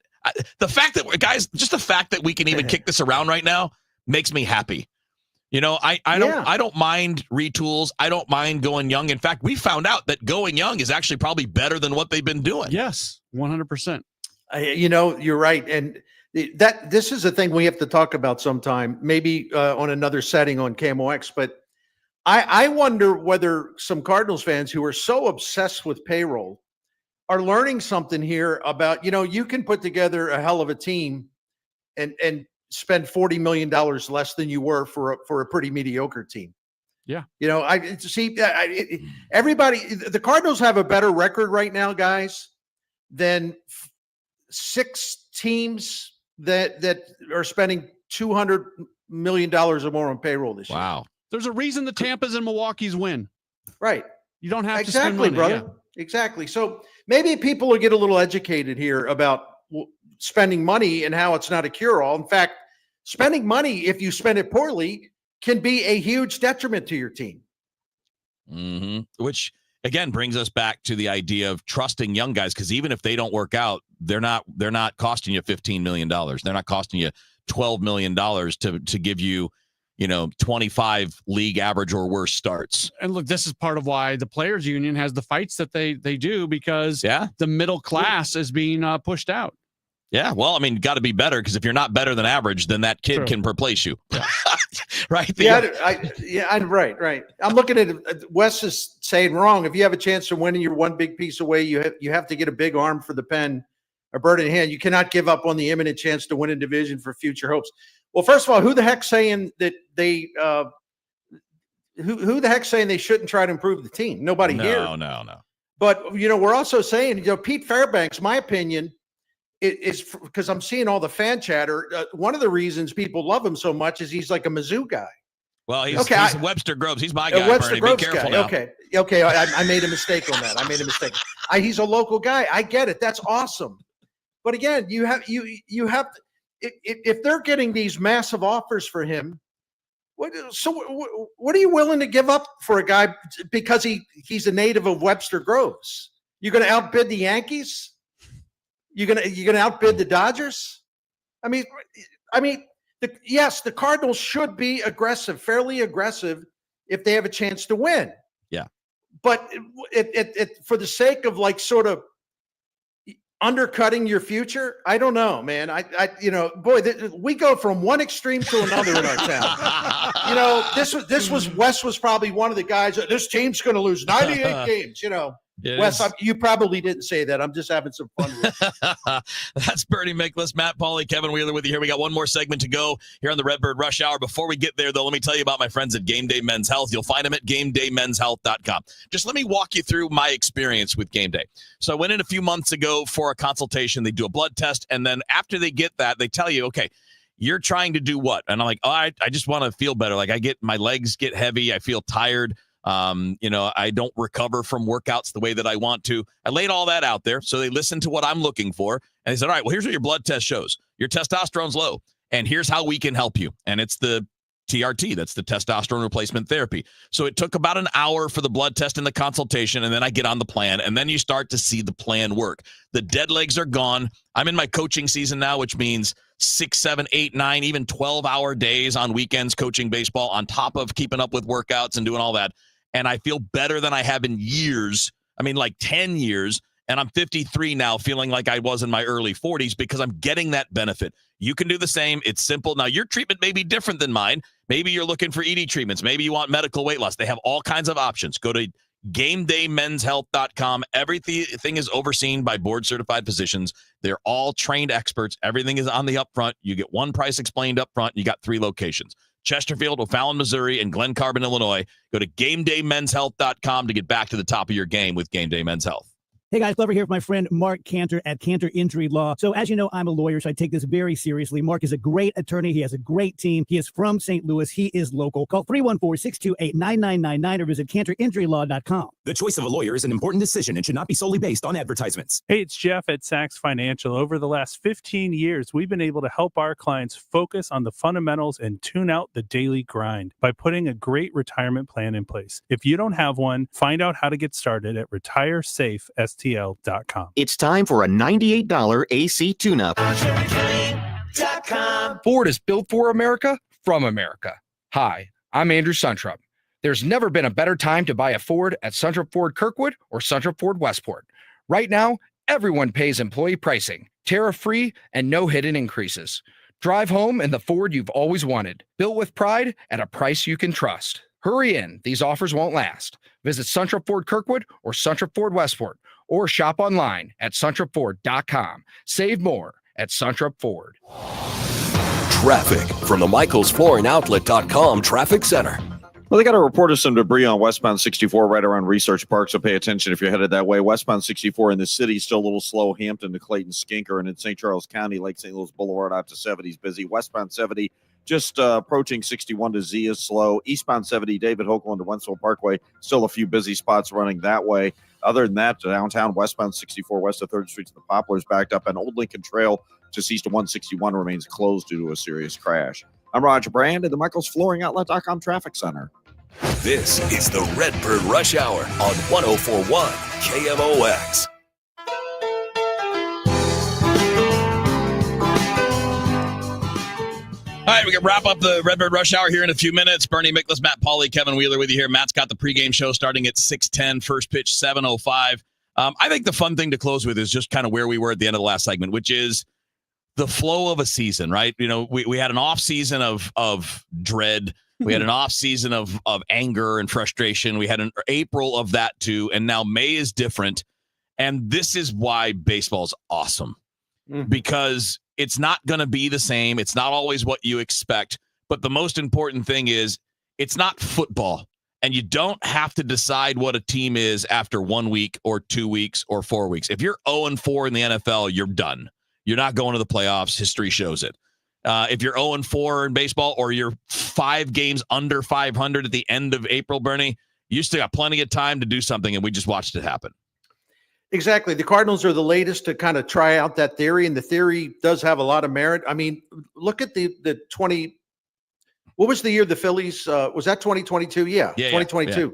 S3: The fact that we can even kick this around right now makes me happy. You know, I don't mind retools. I don't mind going young. In fact, we found out that going young is actually probably better than what they've been doing.
S5: Yes, 100%.
S4: You're right, and this is a thing we have to talk about sometime, maybe on another setting on KMOX. But I wonder whether some Cardinals fans who are so obsessed with payroll are learning something here about, you can put together a hell of a team and spend $40 million less than you were for a pretty mediocre team.
S5: Yeah.
S4: Everybody, the Cardinals have a better record right now, guys, than 6 teams that are spending $200 million or more on payroll this year.
S3: Wow.
S5: There's a reason the Tampa's and Milwaukee's win.
S4: Right.
S5: You don't have to spend money,
S4: brother. Yeah. Exactly. So maybe people will get a little educated here about spending money and how it's not a cure-all. In fact, spending money, if you spend it poorly, can be a huge detriment to your team.
S3: Mm-hmm. Which, again, brings us back to the idea of trusting young guys, because even if they don't work out, they're not costing you $15 million. They're not costing you $12 million to give you, 25 league average or worse starts.
S5: And look, this is part of why the players union has the fights that they do, because the middle class is being pushed out.
S3: Yeah, well, I mean, got to be better, because if you're not better than average, then that kid can replace you. Yeah. Right?
S4: Right. I'm looking at Wes is saying wrong. If you have a chance of winning, you're one big piece away. You have to get a big arm for the pen, a bird in hand. You cannot give up on the imminent chance to win a division for future hopes. Well, first of all, who the heck's saying that they who the heck's saying they shouldn't try to improve the team? Nobody here.
S3: No.
S4: But we're also saying, Pete Fairbanks, my opinion, is because I'm seeing all the fan chatter. One of the reasons people love him so much is he's like a Mizzou guy.
S3: Well, he's Webster Groves. He's my guy.
S4: Webster Groves
S3: be careful
S4: guy.
S3: Now.
S4: Okay. I made a mistake on that. He's a local guy. I get it. That's awesome. But again, you have if they're getting these massive offers for him, what are you willing to give up for a guy because he's a native of Webster Groves? You're going to outbid the Yankees? You're gonna outbid the Dodgers? I mean, yes, the Cardinals should be aggressive, fairly aggressive, if they have a chance to win.
S3: Yeah.
S4: But it for the sake of like sort of undercutting your future, I don't know, man. We go from one extreme to another in our town. Wes was probably one of the guys. This team's going to lose 98 games. Wes, you probably didn't say that. I'm just having some fun with it.
S3: That's Bernie Miklasz, Matt Pauley, Kevin Wheeler with you here. We got one more segment to go here on the Redbird Rush Hour. Before we get there, though, let me tell you about my friends at Game Day Men's Health. You'll find them at GameDayMen'sHealth.com. Just let me walk you through my experience with Game Day. So I went in a few months ago for a consultation. They do a blood test, and then after they get that, they tell you, okay, you're trying to do what? And I'm like, I just want to feel better. Like my legs get heavy. I feel tired. I don't recover from workouts the way that I want to. I laid all that out there. So they listened to what I'm looking for. And they said, all right, well, here's what your blood test shows. Your testosterone's low. And here's how we can help you. And it's the TRT. That's the testosterone replacement therapy. So it took about an hour for the blood test and the consultation. And then I get on the plan. And then you start to see the plan work. The dead legs are gone. I'm in my coaching season now, which means 6, 7, 8, 9, even 12-hour days on weekends coaching baseball on top of keeping up with workouts and doing all that. And I feel better than I have in years. I mean, like 10 years. And I'm 53 now, feeling like I was in my early 40s because I'm getting that benefit. You can do the same. It's simple. Now, your treatment may be different than mine. Maybe you're looking for ED treatments. Maybe you want medical weight loss. They have all kinds of options. Go to GameDayMen'sHealth.com. Everything is overseen by board-certified physicians. They're all trained experts. Everything is on the upfront. You get one price explained upfront. You got 3 locations: Chesterfield, O'Fallon, Missouri, and Glen Carbon, Illinois. Go to GameDayMen'sHealth.com to get back to the top of your game with Game Day Men's Health.
S13: Hey guys, Clever here with my friend Mark Cantor at Cantor Injury Law. So as you know, I'm a lawyer, so I take this very seriously. Mark is a great attorney. He has a great team. He is from St. Louis. He is local. Call 314-628-9999 or visit CantorInjuryLaw.com.
S18: The choice of a lawyer is an important decision and should not be solely based on advertisements.
S6: Hey, it's Jeff at Sachs Financial. Over the last 15 years, we've been able to help our clients focus on the fundamentals and tune out the daily grind by putting a great retirement plan in place. If you don't have one, find out how to get started at retiresafestl.com.
S7: It's time for a $98 AC tune-up.
S8: Ford is built for America, from America. Hi, I'm Andrew Suntrup. There's never been a better time to buy a Ford at Suntrup Ford Kirkwood or Suntrup Ford Westport. Right now, everyone pays employee pricing, tariff-free, and no hidden increases. Drive home in the Ford you've always wanted, built with pride at a price you can trust. Hurry in, these offers won't last. Visit Suntrup Ford Kirkwood or Suntrup Ford Westport, or shop online at suntrupford.com. Save more at Suntrup Ford.
S2: Traffic from the michaelsflooringoutlet.com traffic center.
S1: Well, they got a report of some debris on westbound 64 right around Research Park, so pay attention if you're headed that way. Westbound 64 in the city, still a little slow. Hampton to Clayton Skinker, and in St. Charles County, Lake St. Louis Boulevard out to 70 is busy. Westbound 70, just approaching 61 to Z is slow. Eastbound 70, David Hokeland to Wentzville Parkway, still a few busy spots running that way. Other than that, downtown westbound 64 west of 3rd Street to the Poplars backed up, and Old Lincoln Trail just east of 161 remains closed due to a serious crash. I'm Roger Brand at the michaelsflooringoutlet.com traffic center.
S2: This is the Redbird Rush Hour on 104.1 KMOX.
S3: All right, we can wrap up the Redbird Rush Hour here in a few minutes. Bernie Miklasz, Matt Pauley, Kevin Wheeler with you here. Matt's got the pregame show starting at 6:10, first pitch 7:05. I think the fun thing to close with is just kind of where we were at the end of the last segment, which is the flow of a season, right? You know, we had an off season of dread. We had an off season of anger and frustration. We had an April of that too, and now May is different. And this is why baseball's awesome, because it's not going to be the same. It's not always what you expect. But the most important thing is it's not football. And you don't have to decide what a team is after 1 week or 2 weeks or 4 weeks. If you're 0-4 in the NFL, you're done. You're not going to the playoffs. History shows it. If you're 0-4 in baseball, or you're 5 games under 500 at the end of April, Bernie, you still got plenty of time to do something, and we just watched it happen.
S4: Exactly. The Cardinals are the latest to kind of try out that theory, and the theory does have a lot of merit. I mean, look at the 20. What was the year the Phillies, was that 2022? Yeah, 2022. Yeah.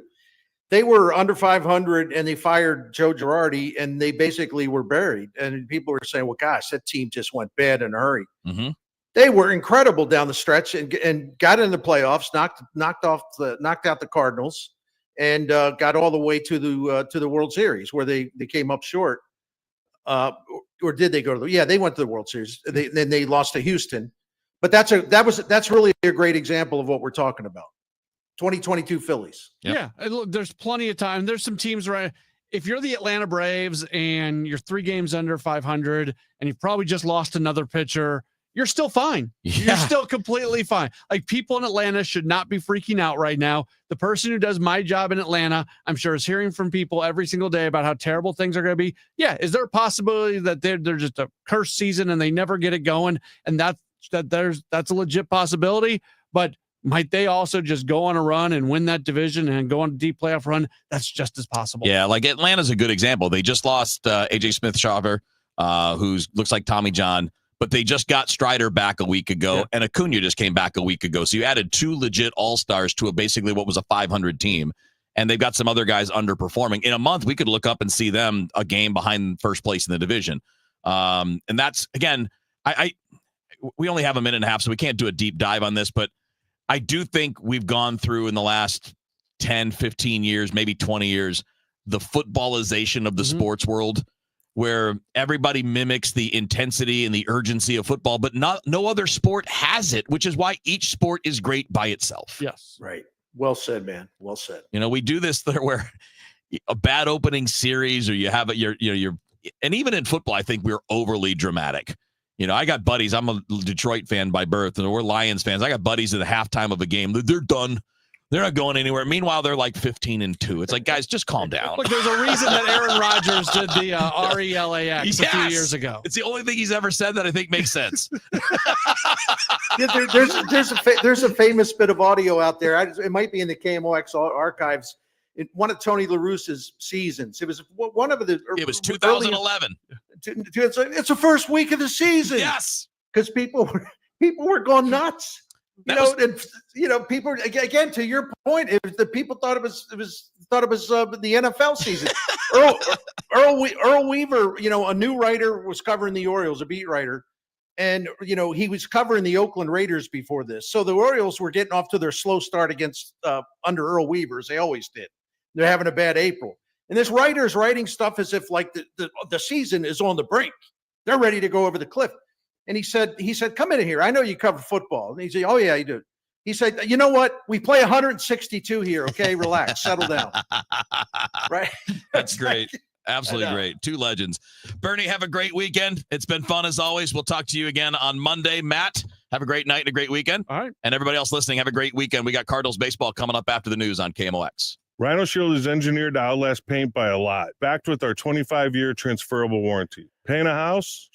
S4: They were under 500 and they fired Joe Girardi, and they basically were buried. And people were saying, well, gosh, that team just went bad in a hurry. Mm-hmm. They were incredible down the stretch and got in the playoffs, knocked out the Cardinals, and got all the way to the World Series, where they came up short. Or did they go to they went to the World Series. Then they lost to Houston. But that's really a great example of what we're talking about. 2022 Phillies.
S5: Yep. Yeah, there's plenty of time. There's some teams right. If you're the Atlanta Braves and you're 3 games under 500 and you've probably just lost another pitcher, you're still fine. Yeah. You're still completely fine. Like, people in Atlanta should not be freaking out right now. The person who does my job in Atlanta, I'm sure, is hearing from people every single day about how terrible things are going to be. Yeah. Is there a possibility that they're just a cursed season and they never get it going? And that's a legit possibility. But might they also just go on a run and win that division and go on a deep playoff run? That's just as possible.
S3: Yeah, like Atlanta's a good example. They just lost A.J. Smith-Shawver, who looks like Tommy John, but they just got Strider back a week ago, and Acuna just came back a week ago. So you added 2 legit all-stars to basically what was a 500 team, and they've got some other guys underperforming. In a month, we could look up and see them a game behind first place in the division. And that's, again, we only have a minute and a half, so we can't do a deep dive on this, but I do think we've gone through in the last 10, 15 years, maybe 20 years, the footballization of the sports world, where everybody mimics the intensity and the urgency of football, but no other sport has it, which is why each sport is great by itself.
S5: Yes.
S4: Right. Well said, man. Well said.
S3: We do this where a bad opening series, or you have you're and even in football, I think we're overly dramatic. I got buddies. I'm a Detroit fan by birth, and we're Lions fans. I got buddies at the halftime of a game. They're done. They're not going anywhere. Meanwhile, they're like 15-2. It's like, guys, just calm down.
S5: Look, there's a reason that Aaron Rodgers did the RELAX a few years ago.
S3: It's the only thing he's ever said that I think makes sense.
S4: There's a famous bit of audio out there. It might be in the KMOX archives. In one of Tony La Russa's seasons, it was one of the.
S3: It was 2011.
S4: It's the first week of the season.
S3: Yes,
S4: because people were going nuts. People again. To your point, if the people thought it was the NFL season. Earl Weaver, a new writer was covering the Orioles, a beat writer, and he was covering the Oakland Raiders before this. So the Orioles were getting off to their slow start against under Earl Weaver, as they always did. They're having a bad April, and this writer's writing stuff as if like the season is on the brink. They're ready to go over the cliff. And he said, come in here. I know you cover football. And he said, oh, yeah, you do. He said, you know what? We play 162 here. Okay, relax, settle down. Right?
S3: That's great. Absolutely great. Two legends. Bernie, have a great weekend. It's been fun as always. We'll talk to you again on Monday. Matt, have a great night and a great weekend.
S5: All right.
S3: And everybody else listening, have a great weekend. We got Cardinals baseball coming up after the news on KMOX.
S9: Rhino Shield is engineered to outlast paint by a lot, backed with our 25-year transferable warranty. Paint a house?